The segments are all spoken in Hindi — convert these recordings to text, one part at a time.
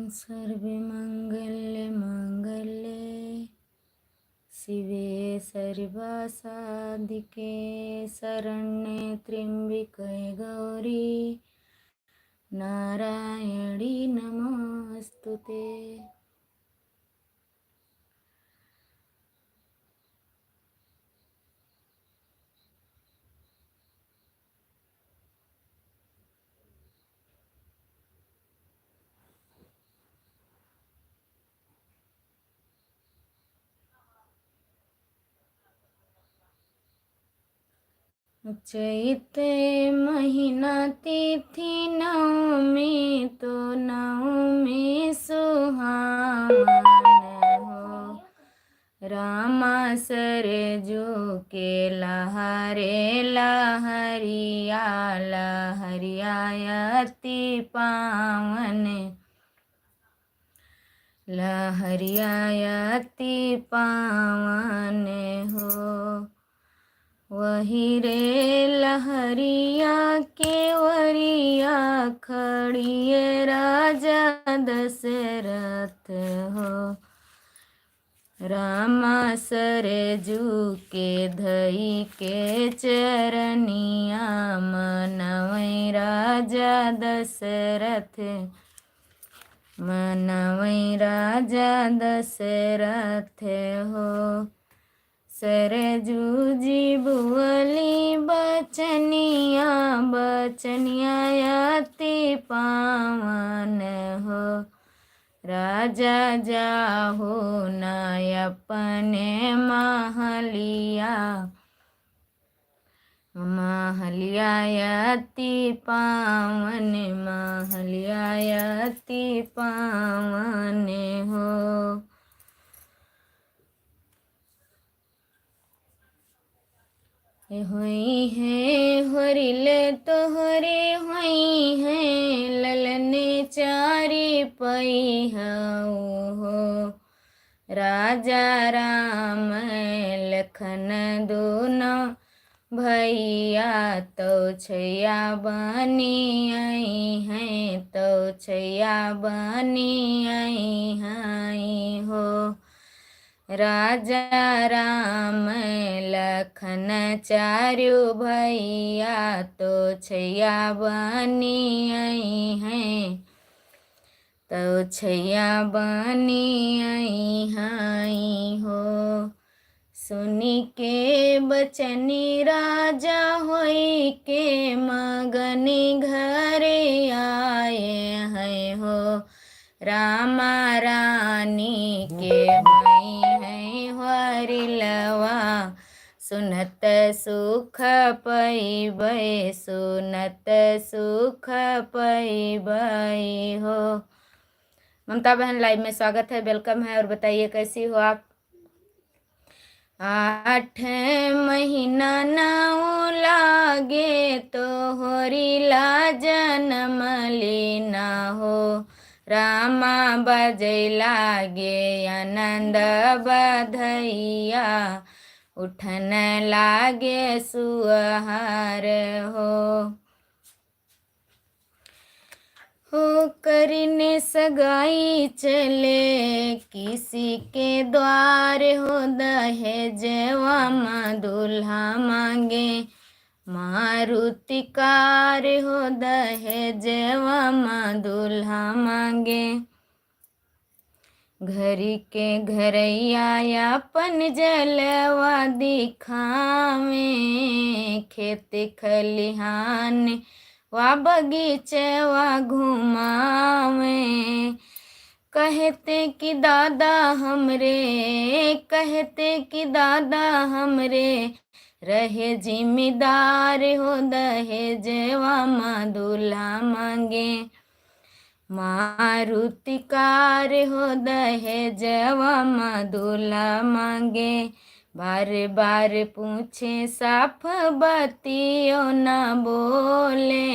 सर्वे मंगल्ये मंगल्ये शिवे सर्वासाधिके शरण्ये त्र्यंबिके गौरी नारायणी नमोस्तुते। चैत महीना तिथि नवमी तो नवमी सुहावन हो। रामा सरजू के लहरे लहरिया लहरियायति पावन लहरियायति पावन हो। वही रे लहरिया केवरिया खड़िए राजा दशरथ हो। रामा सरजू के धई के चरनिया मनवै राजा दशरथ मनवै राजा दशरथ हो। सरजू जी बुअली बचनिया बचनियायति पावन हो। राजा जाहो न अपने महलिया महलियायति पावन महलियायति पावन हो। हुई है हरिले तोहरे हुई है ललने चारी पई हो। राजा राम लखन दोनों भैया तो छैया बनी आई हैं तो छैया बनी आई हैं हो। राजा राम लखन चारु भैया तो छैया बनी आई हैं तो छैया बनी आई हैं हो। सुनी के बचनी राजा होई के मगनी घरे आए हैं हो। रामा रानी के भई हैं हरिलवा सुनत सुख पैबै सुनत सुख पैबै हो। ममता बहन लाइव में स्वागत है, वेलकम है। और बताइए कैसी हो आप। 8 महीना नाउ लागे तो होरिला जन्म लीना हो। रामा बजै लागे आनंद बधैया उठन लागे सुहार हो करने सगाई चले किसी के द्वार हो। दहेजवा दूल्हा मांगे मारुति कार हो। दहेजवा दूल्हा मांगे घरी के घरैया अपन जलवा दिखावे खेत खलिहान वा बगीचवा घुमावे। कहते कि दादा हमरे कहते कि दादा हमरे रहे जिम्मेदार हो। दहेजवा दूल्हा मांगे मारुति कार हो। दहेजवा दूल्हा मांगे बार बार पूछे साफ बतियो न बोले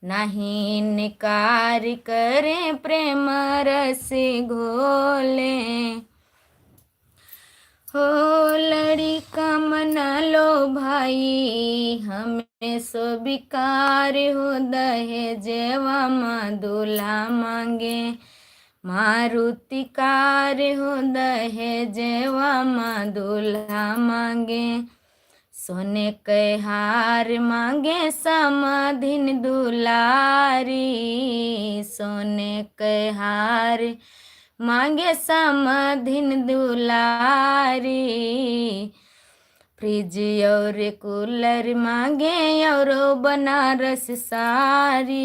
नहीं इनकार करे प्रेम रस घोले हो। लड़ी का मना लो भाई हमें सो बिकार हो दहेजवा दूल्हा मांगे। मारुति कार हो दहेजवा दूल्हा मांगे। सोने के हार मांगे समाधिन दुलारी। सोने के हार मांगे समाधिन दुलारी। फ्रिज और कूलर मांगे और बनारस सारी।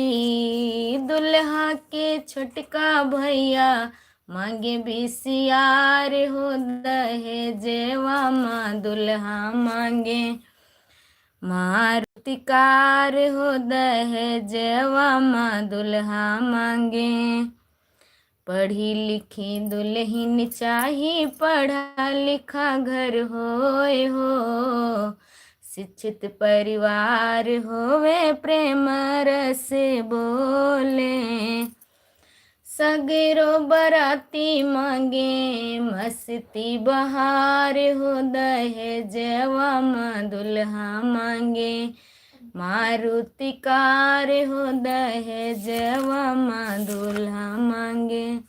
दुल्हा के छोटका भैया मांगे बिसियार हो दहेजवा दूल्हा मांगे। मारुति कार हो दहेजवा दूल्हा मांगे। पढ़ी लिखी दुल्हन चाही पढ़ा लिखा घर होए हो। शिक्षित परिवार होवे प्रेम रस बोले। सगरो बराती मांगे मस्ती बहार हो दहेजवा दूल्हा मांगे। मारुति कार हो दहेजवा दूल्हा मांगे।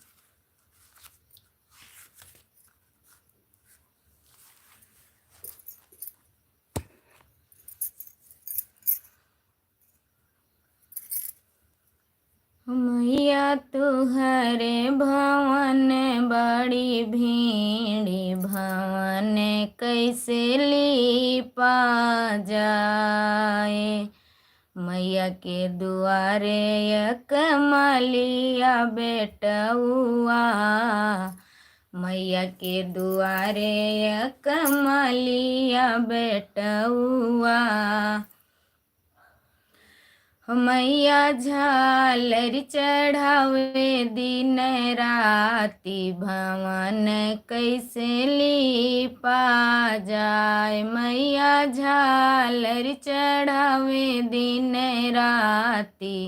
मैया तुहरे भवन बड़ी भीड़ी भवन कैसे लीपा जाए। मैया के दुआरे एक मालिया बेटउआ। मैया के दुआरे एक मालिया बेटउआ। मैया झालर चढ़ावे दिन राती भवन कैसे लीपा जाए। मैया झालर चढ़ावे दिन राती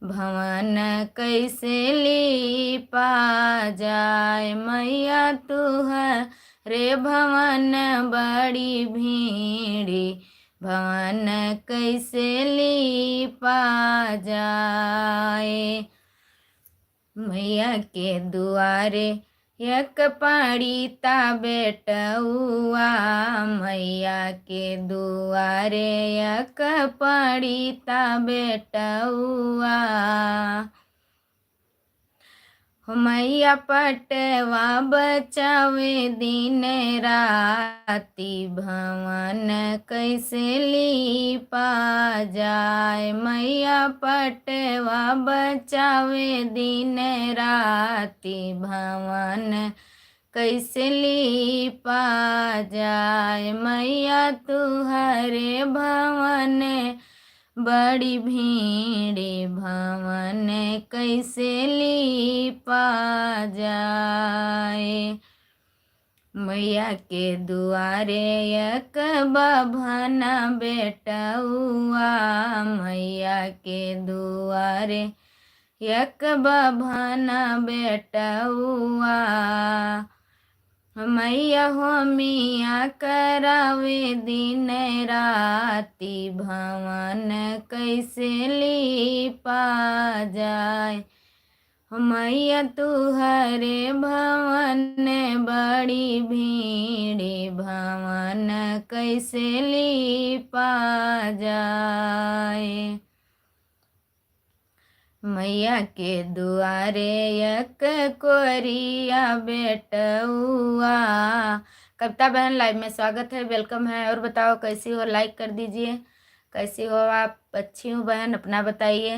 भवन कैसे लीपा जाए। मैया तुहरे भवन बड़ी भीड़ी भवन कैसे लीपा जाए। मैया के दुआरे एक पाड़ी ता बेटउआ। मैया के दुआरे एक पाड़ी ता बेटउआ। मैया पटवा बचावे दिन राती भवन कैसे लीपा जाए। मैया पटवा बचावे दिन राती भवन कैसे लीपा जाए। मैया तुहरे भवन बड़ी भीड़ी भवन कैसे लीपा जाए। मैया के दुआरे एक बभना बेटउआ। मैया के दुआरे एक बभना बेटउआ। मैया हो मिया करावे दिन राती भवन कैसे लीपा जाए। मैया तुहरे भवन बड़ी भीड़ी भवन कैसे लीपा जाए। मैया के दुआरे एक कोरिया बेटउआ। कविता बहन लाइव में स्वागत है, वेलकम है। और बताओ कैसी हो, लाइक कर दीजिए। कैसी हो आप? अच्छी हो बहन, अपना बताइए,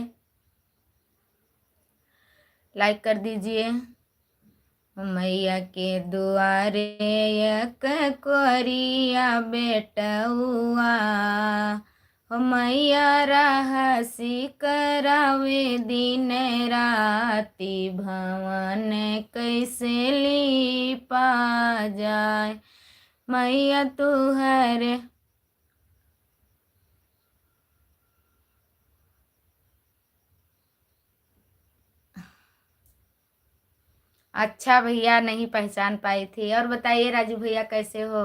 लाइक कर दीजिए। मैया के दुआरे एक कोरिया बेटउआ। मैया रहसी करावे दिन राती भवन कैसे लीपा जाए। मैया तुहरे अच्छा भैया, नहीं पहचान पाई थी। और बताइए राजू भैया कैसे हो?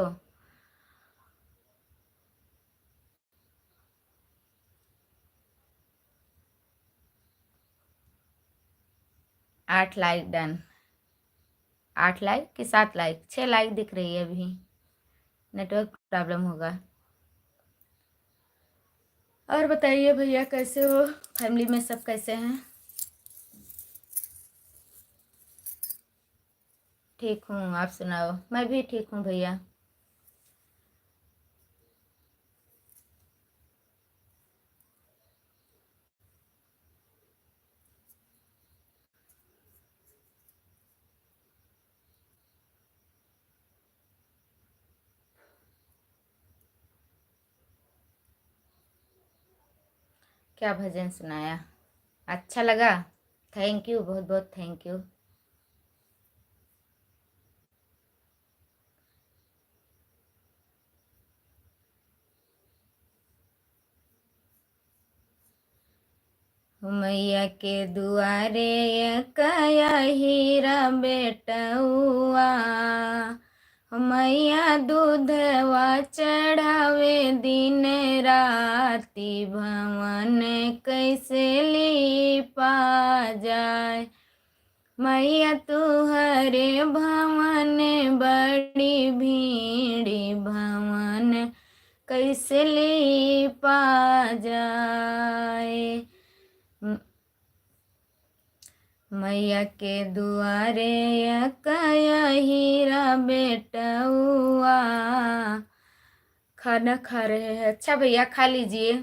8 लाइक डन। 8 लाइक कि 7 लाइक? 6 लाइक दिख रही है अभी। नेटवर्क प्रॉब्लम होगा। और बताइए भैया कैसे हो? फैमिली में सब कैसे हैं? ठीक हूँ, आप सुनाओ। मैं भी ठीक हूँ भैया। क्या भजन सुनाया? अच्छा लगा? थैंक यू, बहुत बहुत थैंक यू। मैया के दुआरे कया हीरा बेटउआ, मैया दूधवा चढ़ावे दिन राती, भवन कैसे लिपा जाए। मैया तुहरे भवन बड़ी भीड़ी, भवन कैसे लिपा जाए। मैया के दुआरे कया हीरा बेटउआ। खाना खा रहे हैं? अच्छा भैया खा लीजिए।